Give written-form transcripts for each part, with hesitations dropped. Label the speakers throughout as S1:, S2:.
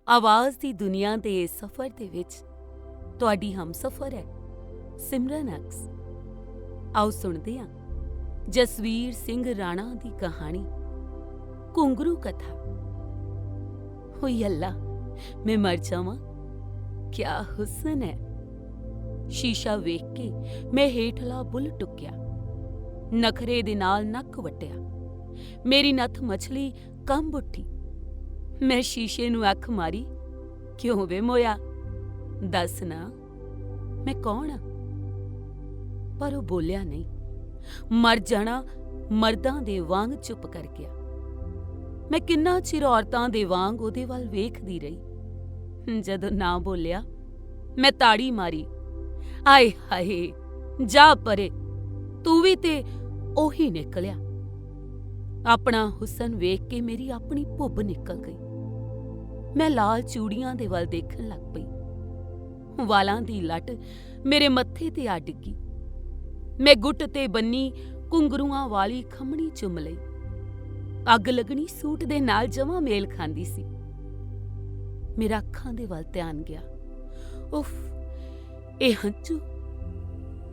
S1: ਆਵਾਜ਼ ਦੀ ਦੁਨੀਆ ਦੇ ਇਸ ਸਫ਼ਰ ਦੇ ਵਿੱਚ ਤੁਹਾਡੀ ਹਮਸਫ਼ਰ ਹੈ ਸਿਮਰਨ ਅਕਸ। ਆਓ ਸੁਣਦੇ ਹਾਂ ਜਸਵੀਰ ਸਿੰਘ ਰਾਣਾ ਦੀ ਕਹਾਣੀ ਘੁੰਗਰੂ ਕਥਾ। ਹੋਈ ਅੱਲਾ, ਮੈਂ ਮਰ ਜਾਵਾਂ, ਕਿਆ ਹੁਸਨ ਹੈ। ਸ਼ੀਸ਼ਾ ਵੇਖ ਕੇ ਮੈਂ ਹੇਠਲਾ ਬੁੱਲ ਟੁੱਕਿਆ, ਨਖਰੇ ਦੇ ਨਾਲ ਨੱਕ ਵੱਟਿਆ। ਮੇਰੀ ਨੱਥ ਮਛਲੀ ਕੰਬ ਉੱਠੀ। ਮੈਂ ਸ਼ੀਸ਼ੇ ਨੂੰ ਅੱਖ ਮਾਰੀ, ਕਿਉਂ ਵੇ ਮੋਇਆ, ਦੱਸ ਨਾ ਮੈਂ ਕੌਣ ਆ। ਪਰ ਉਹ ਬੋਲਿਆ ਨਹੀਂ। ਮਰ ਜਾਣਾ ਮਰਦਾਂ ਦੇ ਵਾਂਗ ਚੁੱਪ ਕਰ ਗਿਆ। ਮੈਂ ਕਿੰਨਾ ਚਿਰ ਔਰਤਾਂ ਦੇ ਵਾਂਗ ਉਹਦੇ ਵੱਲ ਵੇਖਦੀ ਰਹੀ। ਜਦੋਂ ਨਾ ਬੋਲਿਆ ਮੈਂ ਤਾੜੀ ਮਾਰੀ, ਆਏ ਹਾਏ, ਜਾ ਪਰੇ, ਤੂੰ ਵੀ ਤੇ ਉਹੀ ਨਿਕਲਿਆ। ਆਪਣਾ ਹੁਸਨ ਵੇਖ ਕੇ ਮੇਰੀ ਆਪਣੀ ਭੁੱਬ ਨਿਕਲ ਗਈ। ਮੈਂ ਲਾਲ ਚੂੜੀਆਂ ਦੇ ਵੱਲ ਦੇਖਣ ਲੱਗ ਪਈ। ਵਾਲਾਂ ਦੀ ਲੱਟ ਮੇਰੇ ਮੱਥੇ ਤੇ ਆ ਡਿੱਗੀ। ਮੈਂ ਗੁੱਟ ਤੇ ਬੰਨੀ ਘੁੰਗਰੂਆਂ ਵਾਲੀ ਖੰਮਣੀ ਚੁੰਮ ਲਈ। ਅੱਗ ਲੱਗਣੀ ਸੂਟ ਦੇ ਨਾਲ ਜਮਾਂ ਮੇਲ ਖਾਂਦੀ ਸੀ। ਮੇਰਾ ਅੱਖਾਂ ਦੇ ਵੱਲ ਧਿਆਨ ਗਿਆ। ਉਫ, ਇਹ ਹੰਝੂ।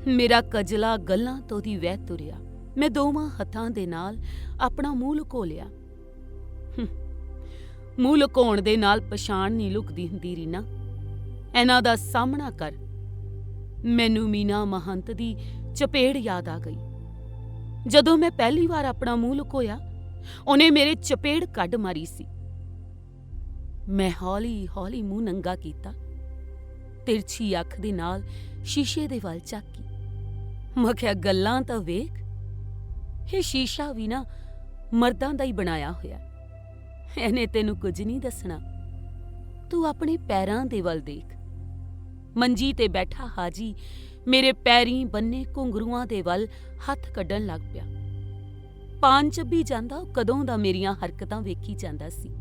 S1: ਮੇਰਾ ਕਜਲਾ ਗੱਲਾਂ ਤੋਂ ਦੀ ਵਹਿ ਤੁਰਿਆ। ਮੈਂ ਦੋਵਾਂ ਹੱਥਾਂ ਦੇ ਨਾਲ ਆਪਣਾ ਮੂੰਹ ਲੁਕੋ ਲਿਆ। ਮੂੰਹ ਲੁਕਾਉਣ ਦੇ ਨਾਲ ਪਛਾਣ ਨਹੀਂ ਲੁਕਦੀ ਹੁੰਦੀ ਰੀਨਾ। ਇਹਨਾਂ ਦਾ ਸਾਹਮਣਾ ਕਰ। ਮੈਨੂੰ ਮੀਨਾ ਮਹੰਤ ਦੀ ਚਪੇੜ ਯਾਦ ਆ ਗਈ। ਜਦੋਂ ਮੈਂ ਪਹਿਲੀ ਵਾਰ ਆਪਣਾ ਮੂੰਹ ਲੁਕੋਇਆ, ਉਹਨੇ ਮੇਰੇ ਚਪੇੜ ਕੱਢ ਮਾਰੀ ਸੀ। ਮੈਂ ਹੌਲੀ ਹੌਲੀ ਮੂੰਹ ਨੰਗਾ ਕੀਤਾ, ਤਿਰਛੀ ਅੱਖ ਦੇ ਨਾਲ ਸ਼ੀਸ਼ੇ ਦੇ ਵੱਲ ਝਾਕੀ। ਮੈਂ ਕਿਹਾ, ਗੱਲਾਂ ਤਾਂ ਵੇਖ, ਇਹ ਸ਼ੀਸ਼ਾ ਵੀ ਨਾ ਮਰਦਾਂ ਦਾ ਹੀ ਬਣਾਇਆ ਹੋਇਆ। ਇਹਨੇ ਤੈਨੂੰ ਕੁਝ ਨਹੀਂ ਦੱਸਣਾ। ਤੂੰ ਆਪਣੇ ਪੈਰਾਂ ਦੇ ਵੱਲ ਦੇਖ। ਮੰਜੀ ਤੇ ਬੈਠਾ ਹਾਜੀ ਮੇਰੇ ਪੈਰੀਂ ਬੰਨੇ ਘੁੰਗਰੂਆਂ ਦੇ ਵੱਲ ਹੱਥ ਕੱਢਣ ਲੱਗ ਪਿਆ। ਪਾਨ ਚੱਬੀ ਜਾਂਦਾ ਉਹ ਕਦੋਂ ਦਾ ਮੇਰੀਆਂ ਹਰਕਤਾਂ ਵੇਖੀ ਜਾਂਦਾ ਸੀ।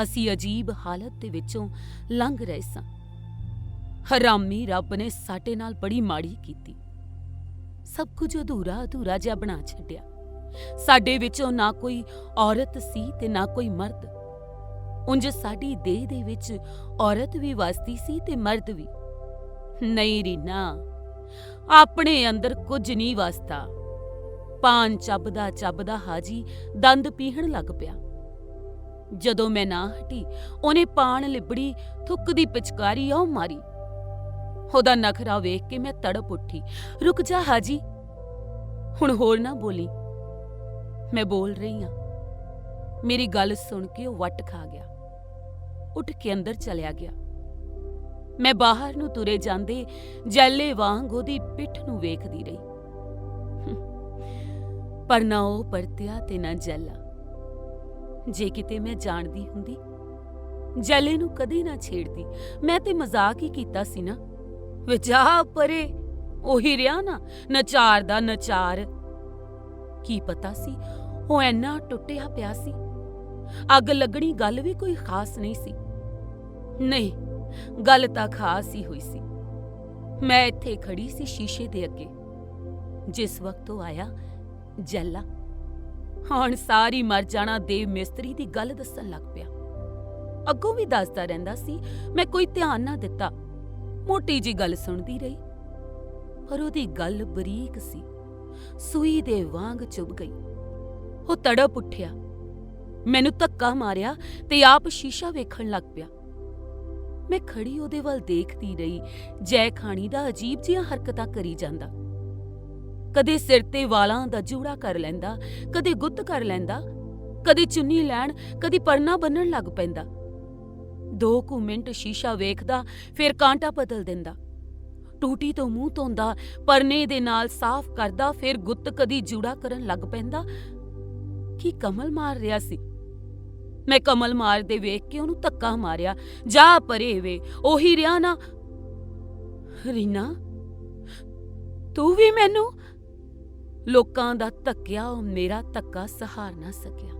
S1: ਅਸੀਂ ਅਜੀਬ ਹਾਲਤ ਦੇ ਵਿੱਚੋਂ ਲੰਘ ਰਹੇ ਸਾਂ। ਹਰਾਮੀ ਰੱਬ ਨੇ ਸਾਡੇ ਨਾਲ ਬੜੀ ਮਾੜੀ ਕੀਤੀ। ਸਭ ਕੁਝ ਅਧੂਰਾ ਅਧੂਰਾ ਜਿਹਾ ਬਣਾ ਛੱਡਿਆ। ਸਾਡੇ ਵਿੱਚੋਂ ਨਾ ਕੋਈ ਔਰਤ ਸੀ ਤੇ ਨਾ ਕੋਈ ਮਰਦ। ਉਂਝ ਸਾਡੀ ਦੇਹ ਦੇ ਵਿੱਚ ਔਰਤ ਵੀ ਵਸਦੀ ਸੀ ਤੇ ਮਰਦ ਵੀ। ਨਹੀਂ ਰੀਨਾ, ਆਪਣੇ ਅੰਦਰ ਕੁਝ ਨਹੀਂ ਵਸਦਾ। ਪਾਨ ਚੱਬਦਾ ਚੱਬਦਾ ਹਾਜੀ ਦੰਦ ਪੀਹਣ ਲੱਗ ਪਿਆ। ਜਦੋਂ ਮੈਂ ਨਾ ਹਟੀ, ਉਹਨੇ ਪਾਨ ਲਿਬੜੀ ਥੁੱਕ ਦੀ ਪਿਚਕਾਰੀ ਉਹ ਮਾਰੀ। ਉਹਦਾ ਨਖਰਾ ਵੇਖ ਕੇ ਮੈਂ ਤੜਪ ਉੱਠੀ। ਰੁਕ ਜਾ ਹਾਜੀ, ਹੁਣ ਹੋਰ ਨਾ ਬੋਲੀ। ਮੈਂ ਬੋਲ ਰਹੀ ਹਾਂ। ਮੇਰੀ ਗੱਲ ਸੁਣ ਕੇ ਉਹ ਵੱਟ ਖਾ ਗਿਆ, ਉੱਠ ਕੇ ਅੰਦਰ ਚਲਿਆ ਗਿਆ। ਮੈਂ ਬਾਹਰ ਨੂੰ ਤੁਰੇ ਜਾਂਦੇ ਜੈਲੇ ਵਾਂਗ ਉਹਦੀ ਪਿੱਠ ਨੂੰ ਵੇਖਦੀ ਰਹੀ। ਪਰ ਨਾ ਉਹ ਪਰਤਿਆ ਤੇ ਨਾ ਜੈਲਾ। ਜੇ ਕਿਤੇ ਮੈਂ ਜਾਣਦੀ ਹੁੰਦੀ, ਜੈਲੇ ਨੂੰ ਕਦੇ ਨਾ ਛੇੜਦੀ। ਮੈਂ ਤੇ ਮਜ਼ਾਕ ਹੀ ਕੀਤਾ ਸੀ ਨਾ। ਵੇ ਜਾ ਪਰੇ, ਉਹੀ ਰਿਹਾ ਨਾ ਨਚਾਰ ਦਾ ਨਚਾਰ। ਕੀ ਪਤਾ ਸੀ ਉਹ ਇੰਨਾ ਟੁੱਟਿਆ ਪਿਆ ਸੀ। ਅੱਗ ਲੱਗਣੀ ਗੱਲ ਵੀ ਕੋਈ ਖਾਸ ਨਹੀਂ ਸੀ। ਨਹੀਂ, ਗੱਲ ਤਾਂ ਖਾਸ ਹੀ ਹੋਈ ਸੀ। ਮੈਂ ਇੱਥੇ ਖੜੀ ਸੀ ਸ਼ੀਸ਼ੇ ਦੇ ਅੱਗੇ, ਜਿਸ ਵਕਤ ਉਹ ਆਇਆ ਜੈਲਾ। ਹੁਣ ਸਾਰੀ ਮਰ ਜਾਣਾ ਦੇਵ ਮਿਸਤਰੀ ਦੀ ਗੱਲ ਦੱਸਣ ਲੱਗ ਪਿਆ। ਅੱਗੋਂ ਵੀ ਦੱਸਦਾ ਰਹਿੰਦਾ ਸੀ, ਮੈਂ ਕੋਈ ਧਿਆਨ ਨਾ ਦਿੱਤਾ। ਮੋਟੀ ਜੀ ਗੱਲ ਸੁਣਦੀ ਰਹੀ, ਪਰ ਉਹਦੀ ਗੱਲ ਬਰੀਕ ਸੀ, ਸੂਈ ਦੇ ਵਾਂਗ ਚੁੱਭ ਗਈ। ਉਹ ਤੜਪ ਉੱਠਿਆ, ਮੈਨੂੰ ਧੱਕਾ ਮਾਰਿਆ ਤੇ ਆਪ ਸ਼ੀਸ਼ਾ ਵੇਖਣ ਲੱਗ ਪਿਆ। ਮੈਂ ਖੜੀ ਉਹਦੇ ਵੱਲ ਦੇਖਦੀ ਰਹੀ। ਜੈ ਖਾਣੀ ਦਾ ਅਜੀਬ ਜਿਹੀਆਂ ਹਰਕਤਾਂ ਕਰੀ ਜਾਂਦਾ। ਕਦੇ ਸਿਰ ਤੇ ਵਾਲਾਂ ਦਾ ਜੂੜਾ ਕਰ ਲੈਂਦਾ, ਕਦੇ ਗੁੱਤ ਕਰ ਲੈਂਦਾ, ਕਦੇ ਚੁੰਨੀ ਲੈਣ, ਕਦੀ ਪਰਨਾ ਬੰਨਣ ਲੱਗ ਪੈਂਦਾ। 2 ਕੁ ਮਿੰਟ ਸ਼ੀਸ਼ਾ ਵੇਖਦਾ, ਫਿਰ ਕਾਂਟਾ ਬਦਲ ਦਿੰਦਾ। ਟੂਟੀ ਤੋਂ ਮੂੰਹ ਧੋਂਦਾ, ਪਰਨੇ ਦੇ ਨਾਲ ਸਾਫ਼ ਕਰਦਾ, ਫਿਰ ਗੁੱਤ ਕਦੀ ਜੂੜਾ ਕਰਨ ਲੱਗ ਪੈਂਦਾ। ਕੀ ਕਮਲ ਮਾਰ ਰਿਹਾ ਸੀ? ਮੈਂ ਕਮਲ ਮਾਰਦੇ ਵੇਖ ਕੇ ਉਹਨੂੰ ਧੱਕਾ ਮਾਰਿਆ। ਜਾ ਪਰੇ ਵੇ, ਉਹੀ ਰਿਹਾ ਨਾ। ਰੀਨਾ, ਤੂੰ ਵੀ ਮੈਨੂੰ? ਲੋਕਾਂ ਦਾ ਧੱਕਿਆ ਉਹ ਮੇਰਾ ਧੱਕਾ ਸਹਾਰ ਨਾ ਸਕਿਆ।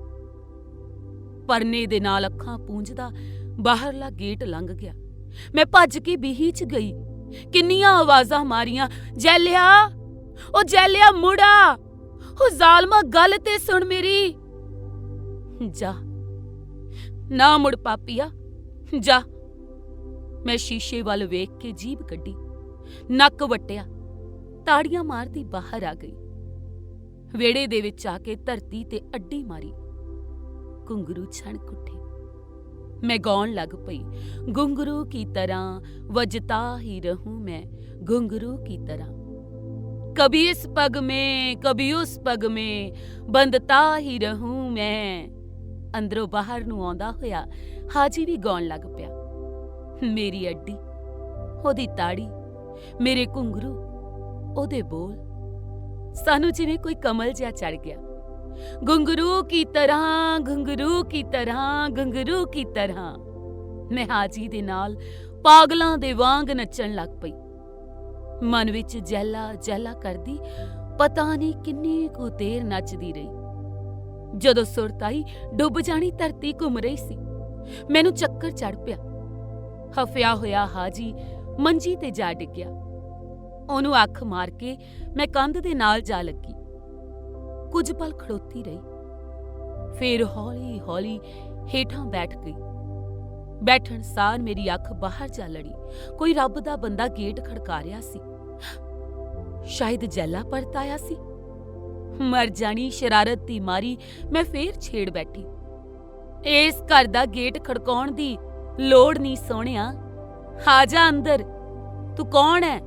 S1: ਪਰਨੇ ਦੇ ਨਾਲ ਅੱਖਾਂ ਪੂੰਝਦਾ ਬਾਹਰਲਾ ਗੇਟ ਲੰਘ ਗਿਆ। ਮੈਂ ਭੱਜ ਕੇ ਬੀਹੀ 'ਚ ਗਈ। ਕਿੰਨੀਆਂ ਆਵਾਜ਼ਾਂ ਮਾਰੀਆਂ, ਜੈਲਿਆ, ਉਹ ਜੈਲਿਆ ਮੁੜਾ, ਉਹ ਜ਼ਾਲਮਾ ਗੱਲ ਤੇ ਸੁਣ ਮੇਰੀ। ਜਾ, ਨਾ ਮੁੜ ਪਾਪੀਆ, ਜਾ। ਮੈਂ ਸ਼ੀਸ਼ੇ ਵੱਲ ਵੇਖ ਕੇ ਜੀਭ ਕੱਢੀ, ਨੱਕ ਵੱਟਿਆ, ਤਾੜੀਆਂ ਮਾਰਦੀ ਬਾਹਰ ਆ ਗਈ। ਵਿਹੜੇ ਦੇ ਵਿੱਚ ਆ ਕੇ ਧਰਤੀ ਤੇ ਅੱਡੀ ਮਾਰੀ। ਘੁੰਗਰੂ ਛਣਕ ਉੱਠੇ। मैं गौन लग पई, घुंघरू की तरह वजता ही रहूं मैं, घुंघरू की तरह। कभी इस पग में कभी उस पग में बंधता ही रहूं मैं। अंदरों बाहर नूं आउंदा होया हाजी भी गौन लग पिया। मेरी अड्डी, ओदी ताड़ी, मेरे घुंघरू, ओदे बोल, सानू जिवें कोई कमल जिहा चढ़ गया। घुंघरू की तरह, घुंघरू की तरह, घुंघरू की तरह। मैं हाजी दे नाल पागलां दे वांग नच्चण लग पई। मन विच जैला जैला करदी पता नहीं किन्नी कु देर नचदी रही। जदों सुरत आई डुब जानी धरती घुम रही सी। मैनू चक्कर चढ़ पिया। हफिया होया हाजी मंजी ते जा डिग्या। ओनू अख मार के मैं कंध दे नाल जा लगी। कुछ पल खड़ोती रही, फिर हौली हौली हेठां बैठ गई। बैठण सार मेरी अख बाहर जा लड़ी। कोई रब दा बंदा गेट खड़का रिहा सी। शायद जैला परत आया सी। मर जानी शरारत दी मारी मैं फिर छेड़ बैठी। इस घर दा गेट खड़काउण दी लोड़ नहीं सोहणिया, आ जा अंदर। तू कौन है?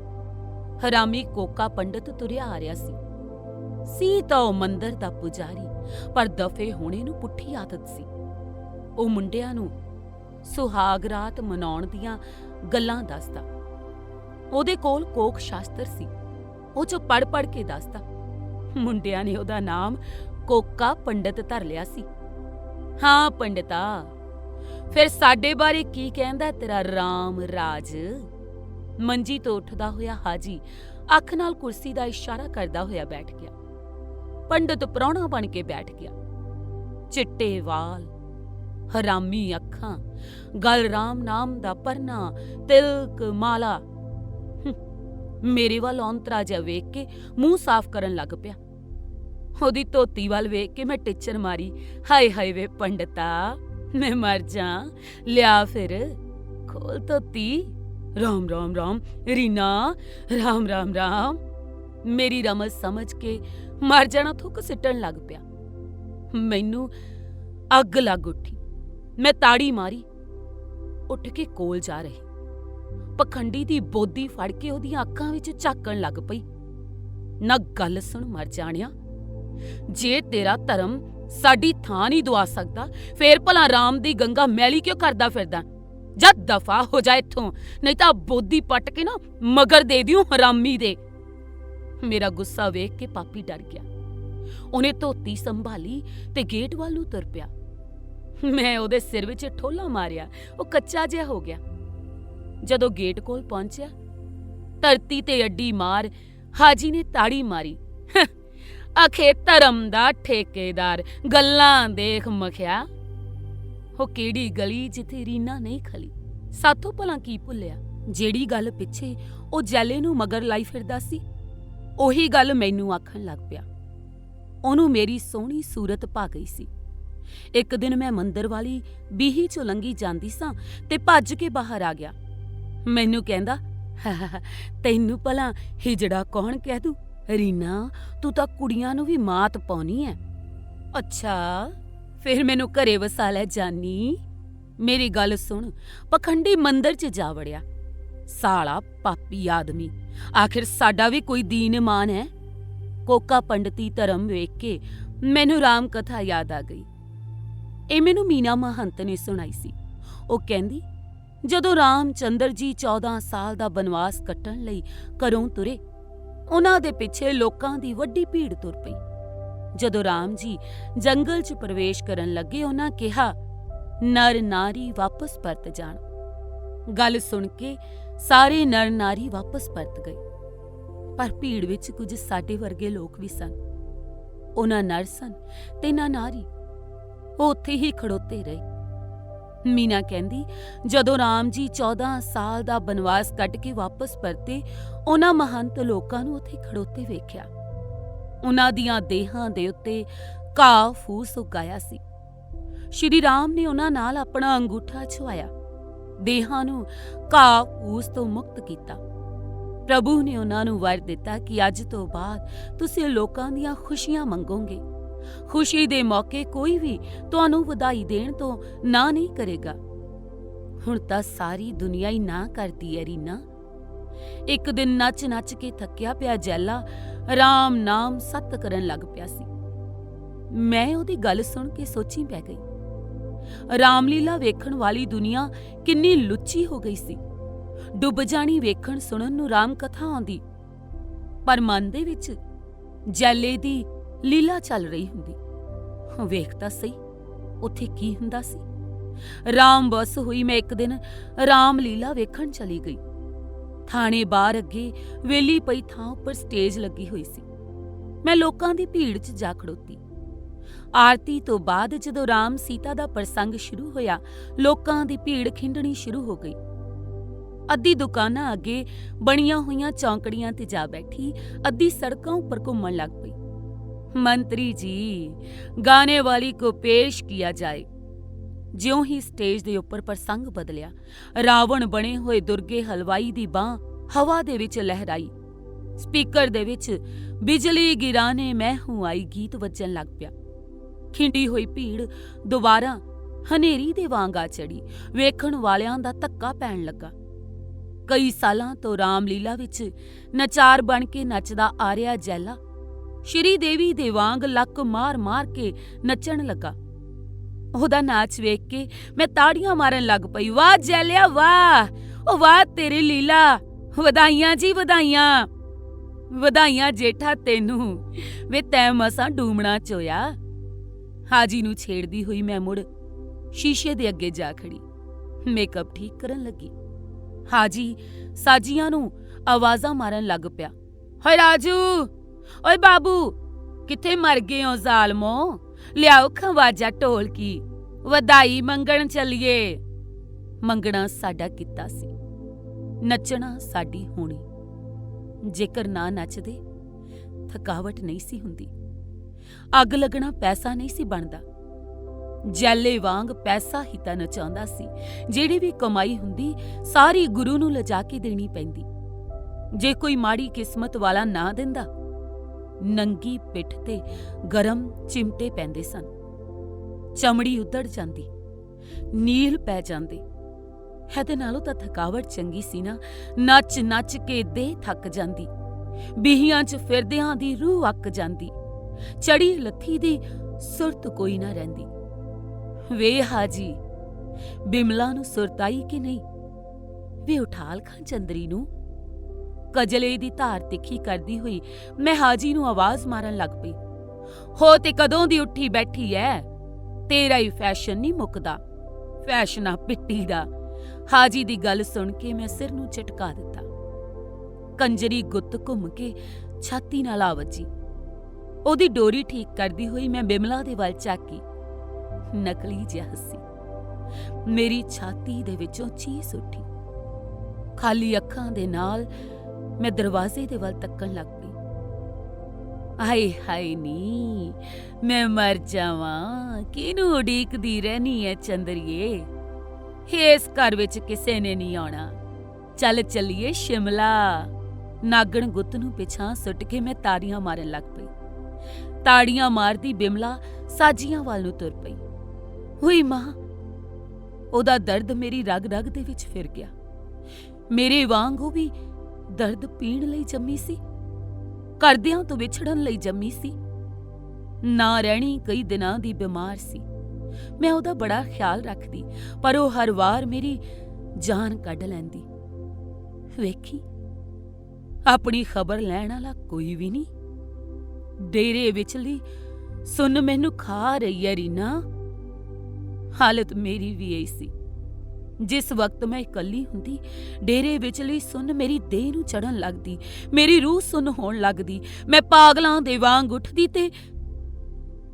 S1: हरामी कोका पंडित तुरिया आ रिहा सी ਤਾਂ ਉਹ ਮੰਦਰ ਦਾ ਪੁਜਾਰੀ, ਪਰ ਦਫੇ ਹੋਣੇ ਨੂੰ ਪੁੱਠੀ ਆਦਤ ਸੀ। ਉਹ ਮੁੰਡਿਆਂ ਨੂੰ ਸੁਹਾਗ ਰਾਤ ਮਨਾਉਣ ਦੀਆਂ ਗੱਲਾਂ ਦੱਸਦਾ। ਉਹਦੇ ਕੋਲ ਕੋਕ ਸ਼ਾਸਤਰ ਸੀ, ਉਹ ਚੋਂ ਪੜ ਕੇ ਦੱਸਦਾ। ਮੁੰਡਿਆਂ ਨੇ ਉਹਦਾ ਨਾਮ ਕੋਕਾ ਪੰਡਿਤ ਧਰ ਲਿਆ ਸੀ। ਹਾਂ ਪੰਡਿਤਾ, ਫਿਰ ਸਾਡੇ ਬਾਰੇ ਕੀ ਕਹਿੰਦਾ ਤੇਰਾ ਰਾਮ ਰਾਜ? ਮੰਜੀ ਤੋਂ ਉੱਠਦਾ ਹੋਇਆ ਹਾਜੀ ਅੱਖ ਨਾਲ ਕੁਰਸੀ ਦਾ ਇਸ਼ਾਰਾ ਕਰਦਾ ਹੋਇਆ ਬੈਠ ਗਿਆ। पंडित प्राहुणा बन के बैठ गया। चिट्टे वाल, हरामी अखां, गल राम नाम दा परना, तिलक माला। मेरे वाल औंतरा जिहा वेख के मूंह साफ करन लग पिया। ओदी धोती वाल वेख के मैं टिचर मारी। हाय हाय वे पंडिता, मैं मर जा, लिया फिर खोल धोती। राम राम राम रीना, राम राम राम। मेरी रमज समझ के मर जाना थुक सिटन लग पिया। मैनू अग लग उठी। मैं ताड़ी मारी, उठ के कोल जा रही। पखंडी दी बोदी फड़ के ओदियां अखां विच झाकण लग पई। ना गल सुन मर जाणिया, जे तेरा धर्म साडी थां नहीं दुआ सकदा, फेर भला राम दी गंगा मैली क्यों करदा फिरदा? जा दफा हो जा इत्थों, नहीं तां बोदी पट के ना मगर दे दियूं हरामी दे। मेरा गुस्सा वेख के पापी डर गया। ਉਹਨੇ ਧੋਤੀ ਸੰਭਾਲੀ ਤੇ ਗੇਟ ਵੱਲ ਨੂੰ ਤੁਰ ਪਿਆ। ਮੈਂ ਉਹਦੇ ਸਿਰ ਵਿੱਚ ਠੋਲਾ ਮਾਰਿਆ, ਉਹ ਕੱਚਾ ਜਿਹਾ ਹੋ ਗਿਆ। ਜਦੋਂ ਗੇਟ ਕੋਲ ਪਹੁੰਚਿਆ, ਧਰਤੀ ਤੇ ਅੱਡੀ ਮਾਰ ਹਾਜੀ ਨੇ ਤਾੜੀ ਮਾਰੀ। ਆਖੇ ਧਰਮ ਦਾ ਠੇਕੇਦਾਰ, ਗੱਲਾਂ ਦੇਖ ਮਖਿਆ। ਉਹ ਕਿਹੜੀ ਗਲੀ ਜਿੱਥੇ ਰੀਨਾ ਨਹੀਂ ਖਲੀ? ਸਾਥੋਂ ਭਲਾ ਕੀ ਭੁੱਲਿਆ? ਜਿਹੜੀ ਗੱਲ ਪਿੱਛੇ ਉਹ ਜੈਲੇ ਨੂੰ ਮਗਰ ਲਾਈ ਫਿਰਦਾ ਸੀ, ਉਹੀ ਗੱਲ ਮੈਨੂੰ ਆਖਣ ਲੱਗ ਪਿਆ। ਉਹਨੂੰ ਮੇਰੀ ਸੋਹਣੀ ਸੂਰਤ ਭਾ ਗਈ ਸੀ। ਇੱਕ ਦਿਨ ਮੈਂ ਮੰਦਰ ਵਾਲੀ ਬੀਹੀ ਚੋਂ ਲੰਘੀ ਜਾਂਦੀ ਸਾਂ ਤੇ ਭੱਜ ਕੇ ਬਾਹਰ ਆ ਗਿਆ। ਮੈਨੂੰ ਕਹਿੰਦਾ, ਤੈਨੂੰ ਭਲਾ ਹਿਜੜਾ ਕੌਣ ਕਹਿ ਦੂ? ਰੀਨਾ, ਤੂੰ ਤਾਂ ਕੁੜੀਆਂ ਨੂੰ ਵੀ ਮਾਤ ਪਾਉਣੀ ਐ। ਅੱਛਾ, ਫਿਰ ਮੈਨੂੰ ਘਰੇ ਵਸਾ ਲੈ ਜਾਨੀ। ਮੇਰੀ ਗੱਲ ਸੁਣ, ਪਖੰਡੀ ਮੰਦਰ 'ਚ ਜਾ ਵੜਿਆ। ਸਾਲਾ ਪਾਪੀ ਆਦਮੀ, ਆਖਿਰ ਸਾਡਾ ਵੀ ਕੋਈ ਦੀਨ ਇਮਾਨ ਹੈ। ਕੋਕਾ ਪੰਡਤੀ ਧਰਮ ਵੇਖ ਕੇ ਮੈਨੂੰ ਰਾਮ ਕਥਾ ਯਾਦ ਆ ਗਈ। ਇਹ ਮੈਨੂੰ ਮੀਨਾ ਮਹੰਤ ਨੇ ਸੁਣਾਈ ਸੀ। ਉਹ ਕਹਿੰਦੀ, ਜਦੋਂ ਰਾਮ ਚੰਦਰ ਜੀ 14 ਸਾਲ ਦਾ ਬਨਵਾਸ ਕੱਟਣ ਲਈ ਘਰੋਂ ਤੁਰੇ, ਉਹਨਾਂ ਦੇ ਪਿੱਛੇ ਲੋਕਾਂ ਦੀ ਵੱਡੀ ਭੀੜ ਤੁਰ ਪਈ। ਜਦੋਂ ਰਾਮ ਜੀ ਜੰਗਲ 'ਚ ਪ੍ਰਵੇਸ਼ ਕਰਨ ਲੱਗੇ, ਉਹਨਾਂ ਕਿਹਾ, ਨਰ ਨਾਰੀ ਵਾਪਸ ਪਰਤ ਜਾਣ। ਗੱਲ ਸੁਣ ਕੇ ਸਾਰੇ ਨਰ ਨਾਰੀ ਵਾਪਸ ਪਰਤ ਗਏ, ਪਰ ਭੀੜ ਵਿੱਚ ਕੁਝ ਸਾਡੇ ਵਰਗੇ ਲੋਕ ਵੀ ਸਨ। ਉਹ ਨਾ ਨਰ ਸਨ ਤੇ ਨਾ ਨਾਰੀ, ਉਹ ਉੱਥੇ ਹੀ ਖੜੋਤੇ ਰਹੇ। ਮੀਨਾ ਕਹਿੰਦੀ, ਜਦੋਂ ਰਾਮ ਜੀ 14 ਸਾਲ ਦਾ ਬਨਵਾਸ ਕੱਟ ਕੇ ਵਾਪਸ ਪਰਤੇ, ਉਹਨਾਂ ਮਹੰਤ ਲੋਕਾਂ ਨੂੰ ਉੱਥੇ ਖੜੋਤੇ ਵੇਖਿਆ। ਉਹਨਾਂ ਦੀਆਂ ਦੇਹਾਂ ਦੇ ਉੱਤੇ ਘਾਹ ਫੂਸ ਉਗਾਇਆ ਸੀ। ਸ਼੍ਰੀ ਰਾਮ ਨੇ ਉਹਨਾਂ ਨਾਲ ਆਪਣਾ ਅੰਗੂਠਾ ਛੁਆਇਆ ਦੇਹਾਂ ਨੂੰ ਘਾਹ ਫੂਸ ਤੋਂ ਮੁਕਤ ਕੀਤਾ। ਪ੍ਰਭੂ ਨੇ ਉਹਨਾਂ ਨੂੰ ਵਰ ਦਿੱਤਾ ਕਿ ਅੱਜ ਤੋਂ ਬਾਅਦ ਤੁਸੀਂ ਲੋਕਾਂ ਦੀਆਂ ਖੁਸ਼ੀਆਂ ਮੰਗੋਗੇ। ਖੁਸ਼ੀ ਦੇ ਮੌਕੇ ਕੋਈ ਵੀ ਤੁਹਾਨੂੰ ਵਧਾਈ ਦੇਣ ਤੋਂ ਨਾ ਨਹੀਂ ਕਰੇਗਾ। ਹੁਣ ਤਾਂ ਸਾਰੀ ਦੁਨੀਆ ਹੀ ਨਾ ਕਰਦੀ ਹੈ ਰੀਨਾ। ਇੱਕ ਦਿਨ ਨੱਚ ਨੱਚ ਕੇ ਥੱਕਿਆ ਪਿਆ ਜੈਲਾ ਰਾਮ ਨਾਮ ਸਤ ਕਰਨ ਲੱਗ ਪਿਆ ਸੀ। ਮੈਂ ਉਹਦੀ ਗੱਲ ਸੁਣ ਕੇ ਸੋਚੀ ਪੈ ਗਈ। ਰਾਮਲੀਲਾ ਵੇਖਣ ਵਾਲੀ ਦੁਨੀਆ ਕਿੰਨੀ ਲੁੱਚੀ ਹੋ ਗਈ ਸੀ। ਡੁੱਬ ਜਾਣੀ ਵੇਖਣ ਸੁਣਨ ਨੂੰ ਰਾਮ ਕਥਾ ਆਉਂਦੀ, ਪਰ ਮਨ ਦੇ ਵਿੱਚ ਜੈਲੇ ਦੀ ਲੀਲਾ ਚੱਲ ਰਹੀ ਹੁੰਦੀ। ਵੇਖ ਤਾਂ ਸਹੀ ਉੱਥੇ ਕੀ ਹੁੰਦਾ ਸੀ। ਰਾਮ ਬਸ ਹੋਈ ਮੈਂ ਇੱਕ ਦਿਨ ਰਾਮਲੀਲਾ ਵੇਖਣ ਚਲੀ ਗਈ। ਥਾਣੇ ਬਾਹਰ ਅੱਗੇ ਵੇਲੀ ਪਈ ਥਾਂ ਉੱਪਰ ਸਟੇਜ ਲੱਗੀ ਹੋਈ ਸੀ। ਮੈਂ ਲੋਕਾਂ ਦੀ ਭੀੜ 'ਚ ਜਾ ਖੜੋਤੀ। ਆਰਤੀ ਤੋਂ ਬਾਅਦ ਜਦੋਂ ਰਾਮ ਸੀਤਾ ਦਾ ਪ੍ਰਸੰਗ ਸ਼ੁਰੂ ਹੋਇਆ, ਲੋਕਾਂ ਦੀ ਭੀੜ ਖਿੰਡਣੀ ਸ਼ੁਰੂ ਹੋ ਗਈ। ਅੱਧੀ ਦੁਕਾਨਾਂ ਅੱਗੇ ਬਣੀਆਂ ਹੋਈਆਂ ਚੌਂਕੜੀਆਂ ਤੇ ਜਾ ਬੈਠੀ, ਅੱਧੀ ਸੜਕਾਂ ਉੱਪਰ ਘੁੰਮਣ ਲੱਗ ਪਈ। ਮੰਤਰੀ ਜੀ, ਗਾਣੇ ਵਾਲੀ ਕੋ ਪੇਸ਼ ਕੀਆ ਜਾਏ। ਜਿਉਂ ਹੀ ਸਟੇਜ ਦੇ ਉੱਪਰ ਪ੍ਰਸੰਗ ਬਦਲਿਆ, ਰਾਵਣ ਬਣੇ ਹੋਏ ਦੁਰਗੇ ਹਲਵਾਈ ਦੀ ਬਾਂਹ ਹਵਾ ਦੇ ਵਿੱਚ ਲਹਿਰਾਈ। ਸਪੀਕਰ ਦੇ ਵਿੱਚ ਬਿਜਲੀ ਗਿਰਾਨੇ ਮੈਂ ਹੂੰ ਆਈ ਗੀਤ ਵੱਜਣ ਲੱਗ ਪਿਆ। ਖਿੰਡੀ ਹੋਈ ਭੀੜ ਦੁਬਾਰਾ ਹਨੇਰੀ ਦੇ ਵਾਂਗ ਆ ਚੜੀ। ਵੇਖਣ ਵਾਲਿਆਂ ਦਾ ਧੱਕਾ ਪੈਣ ਲੱਗਾ। ਕਈ ਸਾਲਾਂ ਤੋਂ ਰਾਮਲੀਲਾ ਵਿੱਚ ਨਚਾਰ ਬਣ ਕੇ ਨੱਚਦਾ ਆ ਰਿਹਾ ਜੈਲਾ ਸ਼੍ਰੀ ਦੇਵੀ ਦੇ ਵਾਂਗ ਲੱਕ ਮਾਰ ਮਾਰ ਕੇ ਨੱਚਣ ਲੱਗਾ। ਉਹਦਾ ਨਾਚ ਵੇਖ ਕੇ ਮੈਂ ਤਾੜੀਆਂ ਮਾਰਨ ਲੱਗ ਪਈ। ਵਾਹ ਜੈਲਿਆ ਵਾਹ, ਉਹ ਵਾਹ ਤੇਰੀ ਲੀਲਾ, ਵਧਾਈਆਂ ਜੀ ਵਧਾਈਆਂ। ਵਧਾਈਆਂ ਜੇਠਾ ਤੈਨੂੰ, ਵੇ ਤੈਂ ਮਸਾਂ ਡੂਮਣਾ ਚੋਇਆ। ਹਾਜੀ ਨੂੰ ਛੇੜਦੀ ਹੋਈ ਮੈਂ ਮੁੜ ਸ਼ੀਸ਼ੇ ਦੇ ਅੱਗੇ ਜਾ ਖੜੀ, ਮੇਕਅਪ ਠੀਕ ਕਰਨ ਲੱਗੀ। ਹਾਜੀ ਸਾਜੀਆਂ ਨੂੰ ਆਵਾਜ਼ਾਂ ਮਾਰਨ ਲੱਗ ਪਿਆ। ਹੋਏ ਰਾਜੂ, ਓਏ ਬਾਬੂ, ਕਿੱਥੇ ਮਰ ਗਏ ਹੋ ਜ਼ਾਲਮੋ? ਲਿਆਓ ਖਵਾਜਾ ਢੋਲਕੀ, ਵਧਾਈ ਮੰਗਣ ਚੱਲੀਏ। ਮੰਗਣਾ ਸਾਡਾ ਕੀਤਾ ਸੀ, ਨੱਚਣਾ ਸਾਡੀ ਹੋਣੀ। ਜੇਕਰ ਨਾ ਨੱਚਦੇ ਥਕਾਵਟ ਨਹੀਂ ਸੀ ਹੁੰਦੀ, ਅੱਗ ਲੱਗਣਾ ਪੈਸਾ ਨਹੀਂ ਸੀ ਬਣਦਾ। ਜੈਲੇ ਵਾਂਗ ਪੈਸਾ ਹੀ ਤਾਂ ਨਚਾਉਂਦਾ ਸੀ। ਜਿਹੜੀ ਵੀ ਕਮਾਈ ਹੁੰਦੀ ਸਾਰੀ ਗੁਰੂ ਨੂੰ ਲਿਜਾ ਕੇ ਦੇਣੀ ਪੈਂਦੀ। ਜੇ ਕੋਈ ਮਾੜੀ ਕਿਸਮਤ ਵਾਲਾ ਨਾ ਦਿੰਦਾ, ਨੰਗੀ ਪਿੱਠ ਤੇ ਗਰਮ ਚਿਮਟੇ ਪੈਂਦੇ ਸਨ। ਚਮੜੀ ਉੱਧੜ ਜਾਂਦੀ, ਨੀਲ ਪੈ ਜਾਂਦੇ। ਇਹਦੇ ਨਾਲੋਂ ਤਾਂ ਥਕਾਵਟ ਚੰਗੀ ਸੀ ਨਾ। ਨੱਚ ਨੱਚ ਕੇ ਦੇਹ ਥੱਕ ਜਾਂਦੀ, ਬੀਹੀਆਂ 'ਚ ਫਿਰਦਿਆਂ ਦੀ ਰੂਹ ਅੱਕ ਜਾਂਦੀ, ਚੜੀ ਲੱਥੀ ਦੀ ਸੁਰਤ ਕੋਈ ਨਾ ਰਹਿੰਦੀ। ਵੇ ਹਾਜੀ, ਬਿਮਲਾ ਨੂੰ ਸੁਰਤ ਆਈ ਕਿ ਨਹੀਂ? ਵੇ ਉਠਾਲ ਖਾਂ ਚੰਦਰੀ ਨੂੰ। ਕਜਲੇ ਦੀ ਧਾਰ ਤਿੱਖੀ ਕਰਦੀ ਹੋਈ ਮੈਂ ਹਾਜੀ ਨੂੰ ਆਵਾਜ਼ ਮਾਰਨ ਲੱਗ ਪਈ। ਹੋ ਤੇ ਕਦੋਂ ਦੀ ਉੱਠੀ ਬੈਠੀ ਐ? ਤੇਰਾ ਹੀ ਫੈਸ਼ਨ ਨਹੀਂ ਮੁੱਕਦਾ, ਫੈਸ਼ਨਾ ਪਿੱਟੀ ਦਾ। ਹਾਜੀ ਦੀ ਗੱਲ ਸੁਣ ਕੇ ਮੈਂ ਸਿਰ ਨੂੰ ਝਟਕਾ ਦਿੱਤਾ। ਕੰਜਰੀ ਗੁੱਤ ਘੁੰਮ ਕੇ ਛਾਤੀ ਨਾਲ ਆ ਵੱਜੀ। ਉਹਦੀ ਡੋਰੀ ਠੀਕ ਕਰਦੀ ਹੋਈ ਮੈਂ ਬਿਮਲਾ ਦੇ ਵੱਲ ਝਾਕੀ। ਨਕਲੀ ਜਿਹਾ ਹੱਸੀ। ਮੇਰੀ ਛਾਤੀ ਦੇ ਵਿੱਚੋਂ ਚੀਸ ਉੱਠੀ। ਖਾਲੀ ਅੱਖਾਂ ਦੇ ਨਾਲ ਮੈਂ ਦਰਵਾਜ਼ੇ ਦੇ ਵੱਲ ਤੱਕਣ ਲੱਗ ਪਈ। ਆਏ ਹਾਏ ਨੀ, ਮੈਂ ਮਰ ਜਾਵਾਂ। ਕਿਹਨੂੰ ਉਡੀਕਦੀ ਰਹਿਨੀ ਐ ਚੰਦਰੀਏ? ਇਸ ਘਰ ਵਿੱਚ ਕਿਸੇ ਨੇ ਨਹੀਂ ਆਉਣਾ। ਚੱਲ ਚੱਲੀਏ ਸ਼ਿਮਲਾ। ਨਾਗਣ ਗੁੱਤ ਨੂੰ ਪਿਛਾਂ ਸੁੱਟ ਕੇ ਮੈਂ ਤਾੜੀਆਂ ਮਾਰਨ ਲੱਗ ਪਈ। ਤਾੜੀਆਂ ਮਾਰਦੀ ਬਿਮਲਾ ਸਾਜੀਆਂ ਵੱਲ ਨੂੰ ਤੁਰ ਪਈ। ਹੋਈ ਮਾਂ, ਉਹਦਾ ਦਰਦ ਮੇਰੀ ਰਗ ਰਗ ਦੇ ਵਿੱਚ ਫਿਰ ਗਿਆ। ਮੇਰੇ ਵਾਂਗ ਉਹ ਵੀ ਦਰਦ ਪੀਣ ਲਈ ਜੰਮੀ ਸੀ, ਕਰਦਿਆਂ ਤੋਂ ਵਿਛੜਨ ਲਈ ਜੰਮੀ ਸੀ। ਨਾ ਰਹਿਣੀ ਕਈ ਦਿਨਾਂ ਦੀ ਬਿਮਾਰ ਸੀ। ਮੈਂ ਉਹਦਾ ਬੜਾ ਖਿਆਲ ਰੱਖਦੀ, ਪਰ ਉਹ ਹਰ ਵਾਰ ਮੇਰੀ ਜਾਨ ਕੱਢ ਲੈਂਦੀ। ਵੇਖੀ, ਆਪਣੀ ਖਬਰ ਲੈਣ ਵਾਲਾ ਕੋਈ ਵੀ ਨਹੀਂ। ਡੇਰੇ ਵਿਚਲੀ ਸੁਣ ਮੈਨੂੰ ਖਾ ਰਹੀ ਹੈ ਰੀਨਾ। ਹਾਲਤ ਮੇਰੀ ਵੀ ਇਹ ਸੀ। ਜਿਸ ਵਕਤ ਮੈਂ ਇਕੱਲੀ ਹੁੰਦੀ, ਡੇਰੇ ਵਿਚਲੀ ਸੁਣ ਮੇਰੀ ਦੇਹ ਨੂੰ ਚੜ੍ਹਨ ਲੱਗਦੀ, ਮੇਰੀ ਰੂਹ ਸੁੰਨ ਹੋਣ ਲੱਗਦੀ। ਮੈਂ ਪਾਗਲਾਂ ਦੇ ਵਾਂਗ ਉੱਠਦੀ ਤੇ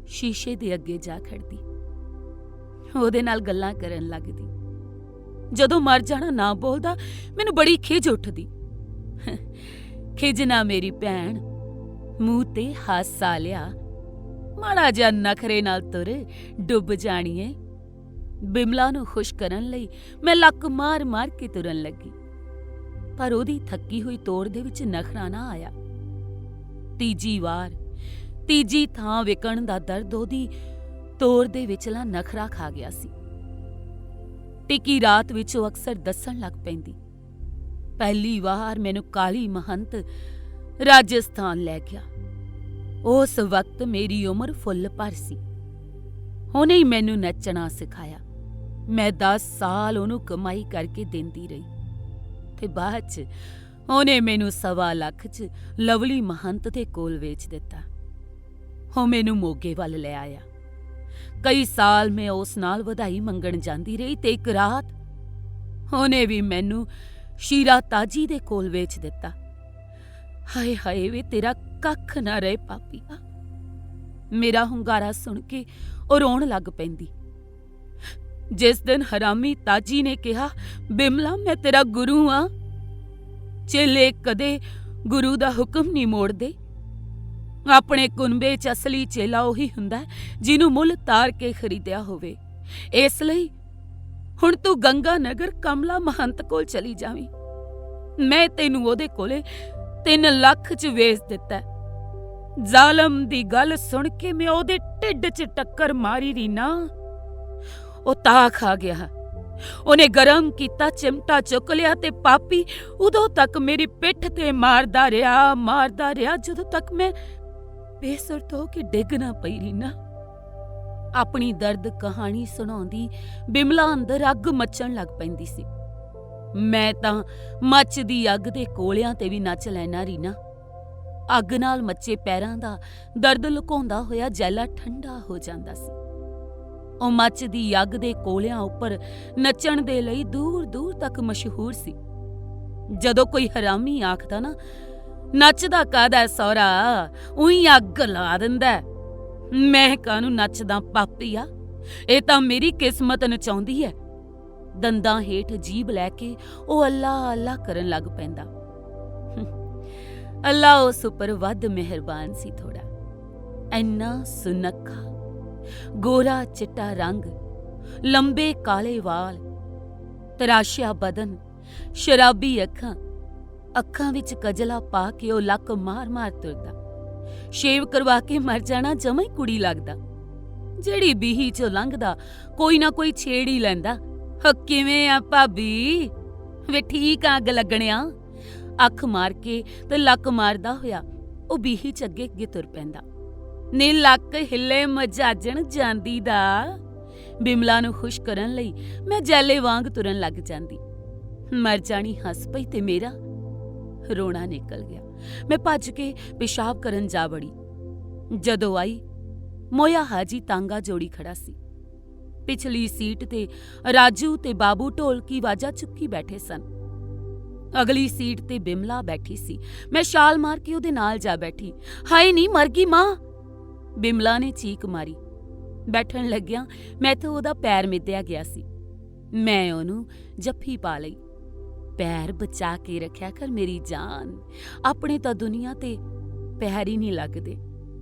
S1: ਸ਼ੀਸ਼ੇ ਦੇ ਅੱਗੇ ਜਾ ਖੜਦੀ, ਉਹਦੇ ਨਾਲ ਗੱਲਾਂ ਕਰਨ ਲੱਗਦੀ। ਜਦੋਂ ਮਰ ਜਾਣਾ ਨਾ ਬੋਲਦਾ, ਮੈਨੂੰ ਬੜੀ ਖਿਝ ਉੱਠਦੀ। ਖਿਝ ਨਾ ਮੇਰੀ ਭੈਣ, ਮੂੰਹ ਤੇ ਹਾਸਾ ਲਿਆ। ਮਾੜਾ ਜਿਹਾ ਨਖਰੇ ਨਾਲ ਤੁਰ, ਡੁੱਬ ਜਾਣੀਏ। ਬਿਮਲਾ ਨੂੰ ਖੁਸ਼ ਕਰਨ ਲਈ ਮੈਂ ਲੱਕ ਮਾਰ-ਮਾਰ ਕੇ ਤੁਰਨ ਲੱਗੀ, ਪਰ ਉਹਦੀ ਥੱਕੀ ਹੋਈ ਤੋਰ ਦੇ ਵਿੱਚ ਨਖਰਾ ਨਾ ਆਇਆ। ਤੀਜੀ ਵਾਰ ਤੀਜੀ ਥਾਂ ਵਿਕਣ ਦਾ ਦਰਦ ਉਹਦੀ ਤੋਰ ਦੇ ਵਿਚਲਾ ਨਖਰਾ ਖਾ ਗਿਆ ਸੀ। ਟਿੱਕੀ ਰਾਤ ਵਿੱਚ ਉਹ ਅਕਸਰ ਦੱਸਣ ਲੱਗ ਪੈਂਦੀ, ਪਹਿਲੀ ਵਾਰ ਮੈਨੂੰ ਕਾਲੀ ਮਹੰਤ ਰਾਜਸਥਾਨ ਲੈ ਗਿਆ। ਉਸ ਵਕਤ ਮੇਰੀ ਉਮਰ ਫੁੱਲ ਭਰ ਸੀ। ਉਹਨੇ ਹੀ ਮੈਨੂੰ ਨੱਚਣਾ ਸਿਖਾਇਆ। ਮੈਂ 10 ਸਾਲ ਉਹਨੂੰ ਕਮਾਈ ਕਰਕੇ ਦਿੰਦੀ ਰਹੀ ਤੇ ਬਾਅਦ 'ਚ ਉਹਨੇ ਮੈਨੂੰ 1.25 ਲੱਖ 'ਚ ਲਵਲੀ ਮਹੰਤ ਦੇ ਕੋਲ ਵੇਚ ਦਿੱਤਾ। ਉਹ ਮੈਨੂੰ ਮੋਗੇ ਵੱਲ ਲੈ ਆਇਆ। ਕਈ ਸਾਲ ਮੈਂ ਉਸ ਨਾਲ ਵਧਾਈ ਮੰਗਣ ਜਾਂਦੀ ਰਹੀ ਤੇ ਇੱਕ ਰਾਤ ਉਹਨੇ ਵੀ ਮੈਨੂੰ ਸ਼ੀਰਾ ਤਾਜੀ ਦੇ ਕੋਲ ਵੇਚ ਦਿੱਤਾ। ਹਾਏ ਹਾਏ ਵੇ ਤੇਰਾ ਕੱਖ ਨਾ ਰਹੇ ਪਾਪੀਆ। ਮੇਰਾ ਹੁੰਗਾਰਾ ਸੁਣ ਕੇ ਉਹ ਰੋਣ ਲੱਗ ਪੈਂਦੀ। ਜਿਸ ਦਿਨ ਹਰਾਮੀ ਤਾਜੀ ਨੇ ਕਿਹਾ, ਬਿਮਲਾ ਮੈਂ ਤੇਰਾ ਗੁਰੂ ਆ, ਚੇਲੇ ਕਦੇ ਗੁਰੂ ਦਾ ਹੁਕਮ ਨਹੀਂ ਮੋੜਦੇ। ਆਪਣੇ ਕੁਨਬੇ 'ਚ ਅਸਲੀ ਚੇਲਾ ਉਹੀ ਹੁੰਦਾ ਜਿਹਨੂੰ ਮੁੱਲ ਤਾਰ ਕੇ ਖਰੀਦਿਆ ਹੋਵੇ। ਇਸ ਲਈ ਹੁਣ ਤੂੰ ਗੰਗਾ ਨਗਰ ਕਮਲਾ ਮਹੰਤ ਕੋਲ ਚਲੀ ਜਾਵੀਂ। ਮੈਂ ਤੈਨੂੰ ਉਹਦੇ ਕੋਲੇ 3 ਲੱਖ 'ਚ ਵੇਚ ਦਿੱਤਾ। ਜ਼ਾਲਮ ਦੀ ਗੱਲ ਸੁਣ ਕੇ ਮੈਂ ਉਹਦੇ ਢਿੱਡ 'ਚ ਟੱਕਰ ਮਾਰੀ ਰੀਨਾ। ਉਹ ਤਾਂ ਖਾ ਗਿਆ। ਉਹਨੇ ਗਰਮ ਕੀਤਾ ਚਿਮਟਾ ਚੁੱਕ ਲਿਆ ਤੇ ਪਾਪੀ ਉਦੋਂ ਤੱਕ ਮੇਰੀ ਪਿੱਠ ਤੇ ਮਾਰਦਾ ਰਿਹਾ ਜਦੋਂ ਤੱਕ ਮੈਂ ਬੇਸੁਰਤ ਹੋ ਕੇ ਡਿੱਗ ਨਾ ਪਈ ਰੀਨਾ। ਆਪਣੀ ਦਰਦ ਕਹਾਣੀ ਸੁਣਾਉਂਦੀ ਬਿਮਲਾ ਅੰਦਰ ਅੱਗ ਮੱਚਣ ਲੱਗ ਪੈਂਦੀ ਸੀ। ਮੈਂ ਤਾਂ ਮੱਚਦੀ ਅੱਗ ਦੇ ਕੋਲਿਆਂ ਤੇ ਵੀ ਨੱਚ ਲੈਣਾ ਰੀਨਾ। ਅੱਗ ਨਾਲ ਮੱਚੇ ਪੈਰਾਂ ਦਾ ਦਰਦ ਲੁਕਾਉਂਦਾ ਹੋਇਆ ਜੈਲਾ ਠੰਡਾ ਹੋ ਜਾਂਦਾ ਸੀ। ਉਹ ਮੱਚਦੀ ਅੱਗ ਦੇ ਕੋਲਿਆਂ ਉੱਪਰ ਨੱਚਣ ਦੇ ਲਈ ਦੂਰ ਦੂਰ ਤੱਕ ਮਸ਼ਹੂਰ ਸੀ। ਜਦੋਂ ਕੋਈ ਹਰਾਮੀ ਆਖਦਾ ਨਾ, ਨੱਚਦਾ ਕਾਹਦਾ ਸਹੁਰਾ, ਉਹੀ ਅੱਗ ਲਾ ਦਿੰਦਾ। ਮੈਂ ਕਾਹਨੂੰ ਨੱਚਦਾ ਪਾਪੀਆ, ਇਹ ਤਾਂ ਮੇਰੀ ਕਿਸਮਤ ਨਚਾਉਂਦੀ ਹੈ। ਦੰਦਾਂ ਹੇਠ ਜੀਭ ਲੈ ਕੇ ਉਹ ਅੱਲਾ ਅੱਲਾ ਕਰਨ ਲੱਗ ਪੈਂਦਾ। ਅੱਲਾ ਉਸ ਉੱਪਰ ਵੱਧ ਮਿਹਰਬਾਨ ਸੀ ਥੋੜਾ। ਇੰਨਾ ਸੁਨੱਖਾ, ਗੋਰਾ ਚਿੱਟਾ ਰੰਗ, ਲੰਬੇ ਕਾਲੇ ਵਾਲ, ਤਰਾਸ਼ਿਆ ਬਦਨ, ਸ਼ਰਾਬੀ ਅੱਖਾਂ ਵਿੱਚ ਕਜਲਾ ਪਾ ਕੇ ਉਹ ਲੱਕ ਮਾਰ-ਮਾਰ ਤੁਰਦਾ। ਸ਼ੇਵ ਕਰਵਾ ਕੇ ਮਰ ਜਾਣਾ ਜਮਾਂ ਹੀ ਕੁੜੀ ਲੱਗਦਾ। ਜਿਹੜੀ ਬੀਹੀ 'ਚੋਂ ਲੰਘਦਾ ਕੋਈ ਨਾ ਕੋਈ ਛੇੜ ਹੀ ਲੈਂਦਾ। ਕਿਵੇਂ ਆ ਭਾਬੀ? ਵੇ ਠੀਕ ਆ ਅੱਗ ਲੱਗਣਿਆ। ਅੱਖ ਮਾਰ ਕੇ ਤੇ ਲੱਕ ਮਾਰਦਾ ਹੋਇਆ ਉਹ ਬੀਹੀ 'ਚ ਅੱਗੇ ਤੁਰ ਪੈਂਦਾ। ਨੀ ਲੱਕ ਹਿੱਲੇ ਮਜਾਜਣ ਜਾਂਦੀ ਦਾ। ਬਿਮਲਾ ਨੂੰ ਖੁਸ਼ ਕਰਨ ਲਈ ਮੈਂ ਜੈਲੇ ਵਾਂਗ ਤੁਰਨ ਲੱਗ ਜਾਂਦੀ। ਮਰ ਜਾਣੀ ਹੱਸ ਪਈ ਤੇ ਮੇਰਾ ਰੋਣਾ ਨਿਕਲ ਗਿਆ। ਮੈਂ ਭੱਜ ਕੇ ਪਿਸ਼ਾਬ ਕਰਨ ਜਾ ਵੜੀ। ਜਦੋਂ ਆਈ, ਮੋਇਆ ਹਾਜੀ ਤਾਂਗਾ ਜੋੜੀ ਖੜਾ ਸੀ। ਪਿਛਲੀ ਸੀਟ ਤੇ ਰਾਜੂ ਤੇ ਬਾਬੂ ਢੋਲਕੀ ਵਾਜਾ ਚੁੱਕੀ ਬੈਠੇ ਸਨ। ਅਗਲੀ ਸੀਟ ਤੇ ਬਿਮਲਾ ਬੈਠੀ ਸੀ। ਮੈਂ ਛਾਲ ਮਾਰ ਕੇ ਉਹਦੇ ਨਾਲ ਜਾ ਬੈਠੀ। ਹਾਏ ਨੀ ਮਰ ਗਈ ਮਾਂ, ਬਿਮਲਾ ਨੇ ਚੀਕ ਮਾਰੀ। ਬੈਠਣ ਲੱਗਿਆ ਮੈਥੋਂ ਉਹਦਾ ਪੈਰ ਮਿੱਧਿਆ ਗਿਆ ਸੀ। ਮੈਂ ਉਹਨੂੰ ਜੱਫੀ ਪਾ ਲਈ। ਪੈਰ ਬਚਾ ਕੇ ਰੱਖਿਆ ਕਰ ਮੇਰੀ ਜਾਨ, ਆਪਣੇ ਤਾਂ ਦੁਨੀਆ ਤੇ ਪੈਰ ਹੀ ਨਹੀਂ ਲੱਗਦੇ।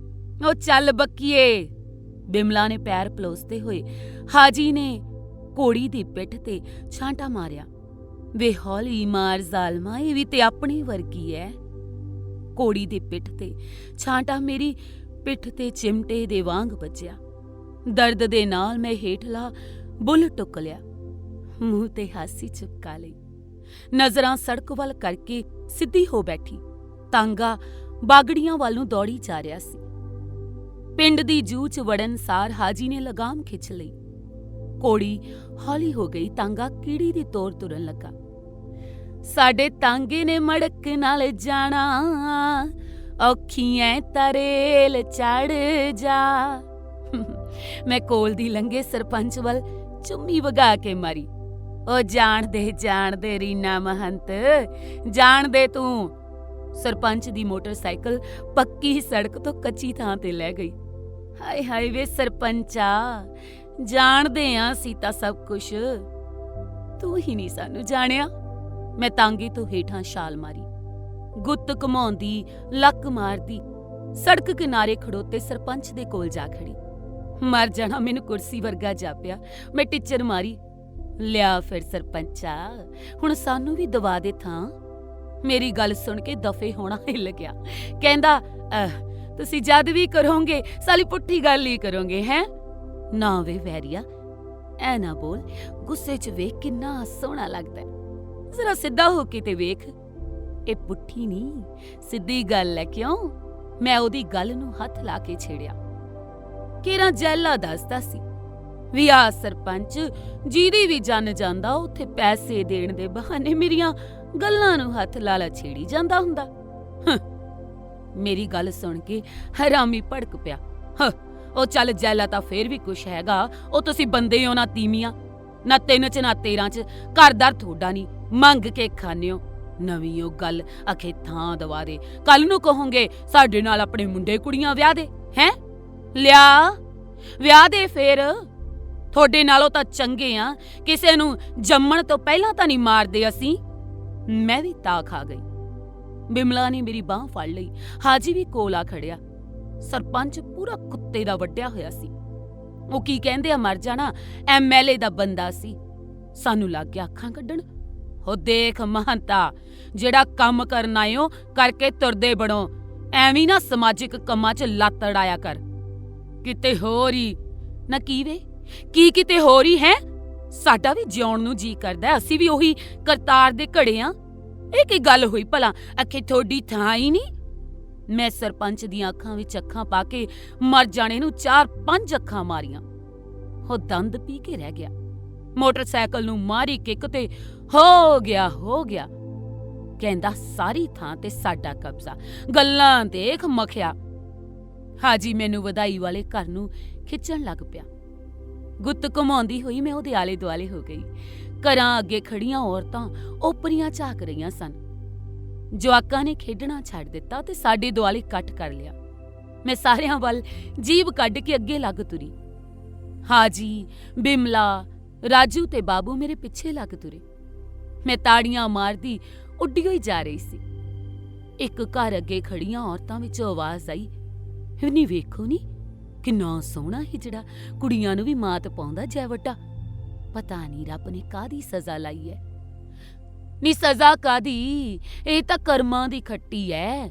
S1: ਉਹ ਚੱਲ ਬੱਕੀਏ, ਬਿਮਲਾ ਨੇ ਪੈਰ ਪਲੋਸਦੇ ਹੋਏ ਹਾਜੀ ਨੇ ਘੋੜੀ ਦੀ ਪਿੱਠ ਤੇ ਛਾਂਟਾ ਮਾਰਿਆ। ਵੇ ਹੌਲੀ ਮਾਰ ਜ਼ਾਲਮਾ, ਇਹ ਵੀ ਤੇ ਆਪਣੀ ਵਰਗੀ ਐ। ਘੋੜੀ ਦੀ ਪਿੱਠ ਤੇ ਛਾਂਟਾ ਮੇਰੀ ਪਿੱਠ ਤੇ ਚਿਮਟੇ ਦੇ ਵਾਂਗ ਵੱਜਿਆ। ਦਰਦ ਦੇ ਨਾਲ ਮੈਂ ਹੇਠਲਾ ਬੁੱਲ ਟੁੱਕ ਲਿਆ। ਮੂੰਹ ਤੇ ਹਾਸੀ ਚੁੱਕਾ ਲਈ। ਨਜ਼ਰਾਂ ਸੜਕ ਵੱਲ ਕਰਕੇ ਸਿੱਧੀ ਹੋ ਬੈਠੀ। ਤਾਂਗਾ ਬਾਗੜੀਆਂ ਵੱਲ ਨੂੰ ਦੌੜੀ ਜਾ ਰਿਹਾ ਸੀ। ਪਿੰਡ ਦੀ ਜੂਹ 'ਚ ਵੜਨ ਸਾਰ ਹਾਜੀ ਨੇ ਲਗਾਮ ਖਿੱਚ ਲਈ। ਘੋੜੀ ਹੌਲੀ ਹੋ ਗਈ। ਤਾਂਗਾ ਕੀੜੀ ਦੀ ਤੋਰ ਤੁਰਨ ਲੱਗਾ। ਸਾਡੇ ਤਾਂਗੇ ਨੇ ਮੜਕ ਨਾਲ ਜਾਣਾ, ਔਖੀਆਂ ਤਰੇਲ ਚੜ ਜਾ। ਮੈਂ ਕੋਲ ਦੀ ਲੰਘੇ ਸਰਪੰਚ ਵੱਲ ਚੁੰਮੀ ਵਗਾ ਕੇ ਮਾਰੀ। ਉਹ ਜਾਣਦੇ ਰੀਨਾ ਮਹੰਤ, ਜਾਣਦੇ ਤੂੰ। ਸਰਪੰਚ ਦੀ ਮੋਟਰਸਾਈਕਲ ਪੱਕੀ ਸੜਕ ਤੋਂ ਕੱਚੀ ਥਾਂ ਤੇ ਲੈ ਗਈ। ਹਾਏ ਹਾਏ ਵੇ ਸਰਪੰਚਾ, ਜਾਣਦੇ ਆਂ ਅਸੀਂ ਤਾਂ ਸਭ ਕੁਛ, ਤੂੰ ਹੀ ਨਹੀਂ ਸਾਨੂੰ ਜਾਣਿਆ। ਮੈਂ ਤਾਂਗੇ ਤੋਂ ਹੇਠਾਂ ਛਾਲ ਮਾਰੀ। ਗੁੱਤ ਘੁਮਾਉਂਦੀ, ਲੱਕ ਮਾਰਦੀ, ਸੜਕ ਕਿਨਾਰੇ ਖੜੋਤੇ ਸਰਪੰਚ ਦੇ ਕੋਲ ਜਾ ਖੜੀ। ਮਰ ਜਾਣਾ, ਮੈਨੂੰ ਕੁਰਸੀ ਵਰਗਾ ਜਾਪਿਆ। ਮੈਂ ਟਿੱਚਰ ਮਾਰੀ, ਲਿਆ ਫਿਰ ਸਰਪੰਚਾ, ਹੁਣ ਸਾਨੂੰ ਵੀ ਦਵਾ ਦੇ ਥਾਂ। ਮੇਰੀ ਗੱਲ ਸੁਣ ਕੇ ਦਫੇ ਹੋਣਾ ਹਿੱਲ ਗਿਆ। ਕਹਿੰਦਾ, ਤੁਸੀਂ ਜਦ ਵੀ ਕਰੋਗੇ ਸਾਲੀ ਪੁੱਠੀ ਗੱਲ ਹੀ ਕਰੋਗੇ ਹੈ। ਨਾ ਵੇ ਵੈਰੀਆ, ਐ ਨਾ ਬੋਲ, ਗੁੱਸੇ 'ਚ ਵੇਖ ਕਿੰਨਾ ਸੋਹਣਾ ਲੱਗਦਾ। ਜ਼ਰਾ ਸਿੱਧਾ ਹੋ ਕੇ ਤੇ ਵੇਖ, ਇਹ ਪੁੱਠੀ ਨਹੀਂ ਸਿੱਧੀ ਗੱਲ ਹੈ। ਕਿਉਂ? ਮੈਂ ਉਹਦੀ ਗੱਲ ਨੂੰ ਹੱਥ ਲਾ ਕੇ ਛੇੜਿਆ। ਕਿਹੜਾ ਜੈਲਾ ਦੱਸਦਾ ਸੀ ਵੀ ਆ ਸਰਪੰਚ ਜਿਹਦੀ ਵੀ ਜਨ ਜਾਂਦਾ ਉੱਥੇ ਪੈਸੇ ਦੇਣ ਦੇ ਬਹਾਨੇ ਮੇਰੀਆਂ ਗੱਲਾਂ ਨੂੰ ਹੱਥ ਲਾਲਾ ਛੇੜੀ ਜਾਂਦਾ ਹੁੰਦਾ। ਮੇਰੀ ਗੱਲ ਸੁਣ ਕੇ ਹਰਾਮੀ ਭੜਕ ਪਿਆ। ਉਹ ਚੱਲ ਜੈਲਾ ਤਾਂ ਫੇਰ ਵੀ ਕੁਛ ਹੈਗਾ, ਉਹ ਤੁਸੀਂ ਬੰਦੇ ਹੋ ਨਾ ਤੀਮੀਆਂ, ਨਾ 3 'ਚ ਨਾ 13 'ਚ, ਘਰਦਾਰ ਤੁਹਾਡਾ ਨਹੀਂ, ਮੰਗ ਕੇ ਖਾਂਦੇ ਹੋ। ਨਵੀਂ ਉਹ ਗੱਲ ਅਖੇ ਥਾਂ ਦਵਾ ਦੇ, ਕੱਲ ਨੂੰ ਕਹੋਗੇ ਸਾਡੇ ਨਾਲ ਆਪਣੇ ਮੁੰਡੇ ਕੁੜੀਆਂ ਵਿਆਹ ਦੇ ਹੈਂ। ਲਿਆ ਵਿਆਹ ਦੇ ਫੇਰ, ਤੁਹਾਡੇ ਨਾਲੋਂ ਤਾਂ ਚੰਗੇ ਆ, ਕਿਸੇ ਨੂੰ ਜੰਮਣ ਤੋਂ ਪਹਿਲਾਂ ਤਾਂ ਨਹੀਂ ਮਾਰਦੇ ਅਸੀਂ। ਮੈਂ ਵੀ ਤਾਂ ਖਾ ਗਈ। ਬਿਮਲਾ ਨੇ ਮੇਰੀ ਬਾਂਹ ਫੜ ਲਈ। ਹਾਜੀ ਵੀ ਕੋਲ ਆ ਖੜਿਆ। ਸਰਪੰਚ ਪੂਰਾ ਕੁੱਤੇ ਦਾ ਵੱਢਿਆ ਹੋਇਆ ਸੀ। ਉਹ ਕੀ ਕਹਿੰਦੇ ਆ, ਮਰ ਜਾਣਾ, MLA ਦਾ ਬੰਦਾ ਸੀ। ਸਾਨੂੰ ਲੱਗ ਗਿਆ ਅੱਖਾਂ ਕੱਢਣ। ਉਹ ਦੇਖ ਮਹੰਤਾ, ਜਿਹੜਾ ਕੰਮ ਕਰਨਾ ਓ ਕਰਕੇ ਤੁਰਦੇ ਬੜੋ, ਐਵੇਂ ਨਾ ਸਮਾਜਿਕ ਕੰਮਾਂ 'ਚ ਲੱਤ ਅੜਾਇਆ ਕਰ। ਕਿਤੇ ਹੋਰ ਹੀ ਨਾ ਕੀ ਵੇ, ਕੀ ਕਿਤੇ ਹੋਰ ਹੀ ਹੈ। ਸਾਡਾ ਵੀ ਜਿਉਣ ਨੂੰ ਜੀ ਕਰਦਾ, ਅਸੀਂ ਵੀ ਉਹੀ ਕਰਤਾਰ ਦੇ ਘੜੇ ਆ। ਇਹ ਕੀ ਗੱਲ ਹੋਈ ਭਲਾ, ਅਖੇ ਤੁਹਾਡੀ ਥਾਂ ਹੀ ਨਹੀਂ। ਮੈਂ ਸਰਪੰਚ ਦੀਆਂ ਅੱਖਾਂ ਵਿੱਚ ਅੱਖਾਂ ਪਾ ਕੇ ਮਰ ਜਾਣੇ ਨੂੰ 4-5 ਅੱਖਾਂ ਮਾਰੀਆਂ। ਉਹ ਦੰਦ ਪੀ ਕੇ ਰਹਿ ਗਿਆ। ਮੋਟਰਸਾਈਕਲ ਨੂੰ ਮਾਰੀ ਕਿੱਕ ਤੇ ਹੋ ਗਿਆ। ਕਹਿੰਦਾ ਸਾਰੀ ਥਾਂ ਤੇ ਸਾਡਾ ਕਬਜ਼ਾ, ਗੱਲਾਂ ਦੇਖ ਮਖਿਆ। ਹਾਜੀ ਮੈਨੂੰ ਵਧਾਈ ਵਾਲੇ ਘਰ ਨੂੰ ਖਿੱਚਣ ਲੱਗ ਪਿਆ। ਗੁੱਤ ਘੁਮਾਉਂਦੀ ਹੋਈ ਮੈਂ ਉਹਦੇ ਆਲੇ ਦੁਆਲੇ ਹੋ ਗਈ। ਘਰਾਂ ਅੱਗੇ ਖੜੀਆਂ ਔਰਤਾਂ ਓਪਰੀਆਂ ਝਾਕ ਰਹੀਆਂ ਸਨ। ਜਵਾਕਾਂ ਨੇ ਖੇਡਣਾ ਛੱਡ ਦਿੱਤਾ ਤੇ ਸਾਡੇ ਦੁਆਲੇ ਇਕੱਠ ਕਰ ਲਿਆ। ਮੈਂ ਸਾਰਿਆਂ ਵੱਲ ਜੀਭ ਕੱਢ ਕੇ ਅੱਗੇ ਲੱਗ ਤੁਰੀ। ਹਾਜੀ, ਬਿਮਲਾ, ਰਾਜੂ ਤੇ ਬਾਬੂ ਮੇਰੇ ਪਿੱਛੇ ਲੱਗ ਤੁਰੇ। ਮੈਂ ਤਾੜੀਆਂ ਮਾਰਦੀ ਉੱਡੀ ਹੋਈ ਜਾ ਰਹੀ ਸੀ। ਇੱਕ ਘਰ ਅੱਗੇ ਖੜੀਆਂ ਔਰਤਾਂ ਵਿੱਚੋਂ ਆਵਾਜ਼ ਆਈ, ਨਹੀਂ ਵੇਖੋ ਨੀ, ਕਿੰਨਾ ਸੋਹਣਾ ਹਿਜੜਾ, ਕੁੜੀਆਂ ਨੂੰ ਵੀ ਮਾਤ ਪਾਉਂਦਾ ਜੈ ਵੱਡਾ। ਪਤਾ ਨਹੀਂ ਰੱਬ ਨੇ ਕਾਹਦੀ ਸਜ਼ਾ ਲਾਈ ਐ। ਨੀ ਸਜ਼ਾ ਕਾਹਦੀ, ਇਹ ਤਾਂ ਕਰਮਾਂ ਦੀ ਖੱਟੀ ਐ।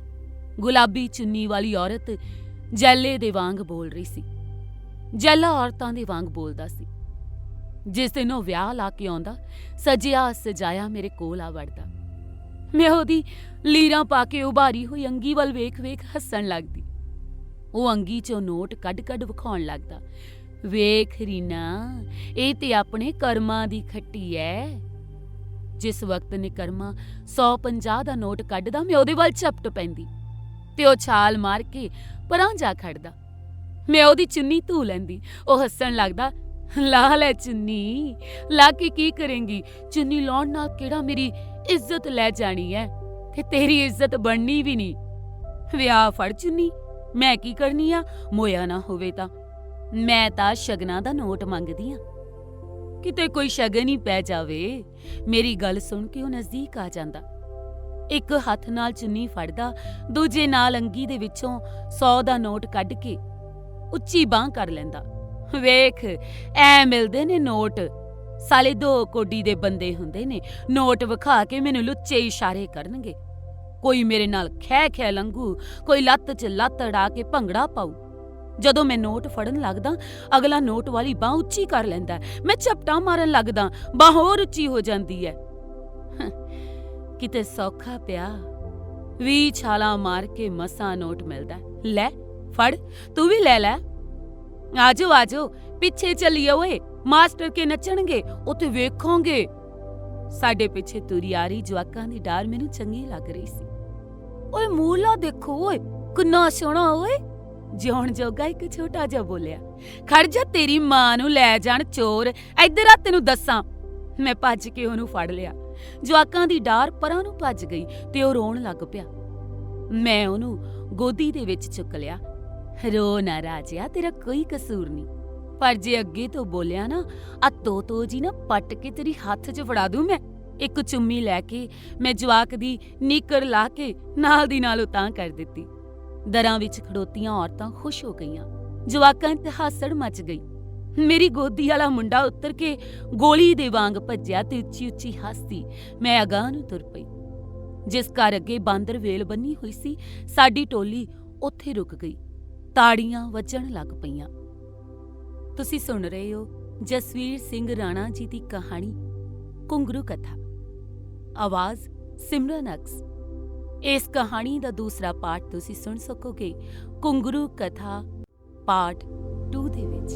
S1: ਗੁਲਾਬੀ ਚੁੰਨੀ ਵਾਲੀ ਔਰਤ ਜੈਲੇ ਦੇ ਵਾਂਗ ਬੋਲ ਰਹੀ ਸੀ। ਜੈਲਾ ਔਰਤਾਂ ਦੇ ਵਾਂਗ ਬੋਲਦਾ ਸੀ। ਜਿਸ ਦਿਨ ਉਹ ਵਿਆਹ ਲਾ ਕੇ ਆਉਂਦਾ, ਸਜਿਆ ਸਜਾਇਆ ਮੇਰੇ ਕੋਲ ਆ ਵੜਦਾ। ਮੈਂ ਉਹਦੀ ਲੀਰਾਂ ਪਾ ਕੇ ਉਭਾਰੀ ਹੋਈ ਅੰਗੀ ਵੱਲ ਵੇਖ ਹੱਸਣ ਲੱਗਦੀ। ਉਹ ਅੰਗੀ 'ਚੋਂ ਨੋਟ ਕੱਢ ਵਿਖਾਉਣ ਲੱਗਦਾ। ਵੇਖ ਰੀਨਾ, ਇਹ ਤੇ ਆਪਣੇ ਕਰਮਾਂ ਦੀ ਖੱਟੀ ਐ। ਜਿਸ ਵਕਤ ਨਿਕਰਮਾ 150 ਦਾ ਨੋਟ ਕੱਢਦਾ, ਮੈਂ ਉਹਦੇ ਵੱਲ ਝਪਟ ਪੈਂਦੀ ਤੇ ਉਹ ਛਾਲ ਮਾਰ ਕੇ ਪਰਾਂ ਜਾ ਖੜਦਾ। ਮੈਂ ਉਹਦੀ ਚੁੰਨੀ ਧੂ ਲੈਂਦੀ। ਉਹ ਹੱਸਣ ਲੱਗਦਾ। ਲਾ ਲੈ ਚੁੰਨੀ, ਲਾ ਕੇ ਕੀ ਕਰੇਂਗੀ? ਚੁੰਨੀ ਲਾਉਣ ਨਾਲ ਕਿਹੜਾ ਮੇਰੀ ਇੱਜ਼ਤ ਲੈ ਜਾਣੀ ਐ, ਤੇ ਤੇਰੀ ਇੱਜ਼ਤ ਬਣਨੀ ਵੀ ਨਹੀਂ। ਵਿਆਹ ਫੜ ਚੁੰਨੀ, ਮੈਂ ਕੀ ਕਰਨੀ ਆ? ਮੋਇਆ ਨਾ ਹੋਵੇ ਤਾਂ ਮੈਂ ਤਾਂ ਸ਼ਗਨਾਂ ਦਾ ਨੋਟ ਮੰਗਦੀ ਆ। ਕਿਤੇ ਕੋਈ ਸ਼ਗਨ ਹੀ ਪੈ ਜਾਵੇ। ਮੇਰੀ ਗੱਲ ਸੁਣ ਕੇ ਉਹ ਨਜ਼ਦੀਕ ਆ ਜਾਂਦਾ। ਇੱਕ ਹੱਥ ਨਾਲ ਚੁੰਨੀ ਫੜਦਾ, ਦੂਜੇ ਨਾਲ ਅੰਗੀ ਦੇ ਵਿੱਚੋਂ 100 ਦਾ ਨੋਟ ਕੱਢ ਕੇ ਉੱਚੀ ਬਾਂਹ ਕਰ ਲੈਂਦਾ। ਵੇਖ, ਐ ਮਿਲਦੇ ਨੇ ਨੋਟ। ਸਾਲੇ 2 ਕੋਡੀ ਦੇ ਬੰਦੇ ਹੁੰਦੇ ਨੇ। ਨੋਟ ਵਿਖਾ ਕੇ ਮੈਨੂੰ ਲੁੱਚੇ ਇਸ਼ਾਰੇ ਕਰਨਗੇ। ਕੋਈ ਮੇਰੇ ਨਾਲ ਖਹਿ ਲੰਘੂ, ਕੋਈ ਲੱਤ 'ਚ ਲੱਤ ਅੜਾ ਕੇ ਭੰਗੜਾ ਪਾਊ। ਜਦੋਂ ਮੈਂ ਨੋਟ ਫੜਨ ਲੱਗਦਾ, ਅਗਲਾ ਨੋਟ ਵਾਲੀ ਬਾਂਹ ਉੱਚੀ ਕਰ ਲੈਂਦਾ। ਮੈਂ ਝਪਟਾਂ ਮਾਰਨ ਲੱਗਦਾ, ਬਾਂਹ ਹੋਰ ਉੱਚੀ ਹੋ ਜਾਂਦੀ ਐ। ਕਿਤੇ ਸੌਖਾ ਪਿਆ, 20 ਛਾਲਾਂ ਮਾਰ ਕੇ ਮਸਾਂ ਨੋਟ ਮਿਲਦਾ। ਲੈ ਫੜ, ਤੂੰ ਵੀ ਲੈ ਲੈ। ਆਜੋ ਪਿੱਛੇ ਚੱਲੀਏ ਓਏ, ਮਾਸਟਰ ਕੇ ਨੱਚਣਗੇ, ਉੱਥੇ ਵੇਖੋਗੇ। ਸਾਡੇ ਪਿੱਛੇ ਤੁਰੀ ਆ ਰਹੀ ਜਵਾਕਾਂ ਦੀ ਡਾਰ ਮੈਨੂੰ ਚੰਗੀ ਲੱਗ ਰਹੀ ਸੀ। ਓਏ ਮੂਲਾ ਦੇਖੋ ਓਏ, ਕਿੰਨਾ ਸੋਹਣਾ ਓਏ। ਜਿਉਣ ਜੋਗਾ ਇੱਕ ਛੋਟਾ ਜਿਹਾ ਬੋਲਿਆ। ਖੜ ਜਾ, ਤੇਰੀ ਮਾਂ ਨੂੰ ਲੈ ਜਾਣ ਚੋਰ। ਇੱਧਰ ਆ, ਤੈਨੂੰ ਦੱਸਾਂ। ਮੈਂ ਭੱਜ ਕੇ ਉਹਨੂੰ ਫੜ ਲਿਆ। ਜਵਾਕਾਂ ਦੀ ਡਾਰ ਪਰਾਂ ਨੂੰ ਭੱਜ ਗਈ ਤੇ ਉਹ ਰੋਣ ਲੱਗ ਪਿਆ। ਮੈਂ ਉਹਨੂੰ ਗੋਦੀ ਦੇ ਵਿੱਚ ਚੁੱਕ ਲਿਆ। ਰੋ ਨਾ ਰਾਜਿਆ, ਤੇਰਾ ਕੋਈ ਕਸੂਰ ਨਹੀਂ। ਪਰ ਜੇ ਅੱਗੇ ਤੋਂ ਬੋਲਿਆ ਨਾ, ਆ ਤੋ ਜੀ ਨਾ ਪੱਟ ਕੇ ਤੇਰੀ ਹੱਥ 'ਚ ਫੜਾ ਦੂੰ ਮੈਂ। ਇੱਕ ਚੁੰਮੀ ਲੈ ਕੇ ਮੈਂ ਜਵਾਕ ਦੀ ਨੀਕਰ ਲਾ ਕੇ ਨਾਲ ਦੀ ਨਾਲ ਉਤਾਂਹ ਕਰ ਦਿੱਤੀ। ਦਰਾਂ ਵਿੱਚ ਖੜੋਤੀਆਂ ਔਰਤਾਂ ਖੁਸ਼ ਹੋ ਗਈਆਂ। ਜਵਾਕਾਂ ਤੇ ਹਾਸੜ ਮਚ ਗਈ। ਮੇਰੀ ਗੋਦੀ ਵਾਲਾ ਮੁੰਡਾ ਉੱਤਰ ਕੇ ਗੋਲੀ ਦੇ ਵਾਂਗ ਭੱਜਿਆ ਤੇ ਉੱਚੀ ਉੱਚੀ ਹੱਸਦੀ ਮੈਂ ਅਗਾਂਹ ਨੂੰ ਤੁਰ ਪਈ। ਜਿਸ ਘਰ ਅੱਗੇ ਬਾਂਦਰ ਵੇਲ ਬੰਨੀ ਹੋਈ ਸੀ, ਸਾਡੀ ਟੋਲੀ ਉੱਥੇ ਰੁਕ ਗਈ। ਤਾੜੀਆਂ ਵੱਜਣ ਲੱਗ ਪਈਆਂ। ਤੁਸੀਂ ਸੁਣ ਰਹੇ ਹੋ ਜਸਵੀਰ ਸਿੰਘ ਰਾਣਾ ਜੀ ਦੀ ਕਹਾਣੀ ਘੁੰਗਰੂ ਕਥਾ। ਆਵਾਜ਼ ਸਿਮਰਨ ਅਕਸ। ਇਸ ਕਹਾਣੀ ਦਾ ਦੂਸਰਾ ਪਾਰਟ ਤੁਸੀਂ ਸੁਣ ਸਕੋਗੇ ਘੁੰਗਰੂ ਕਥਾ ਪਾਰਟ 2 ਦੇ ਵਿੱਚ।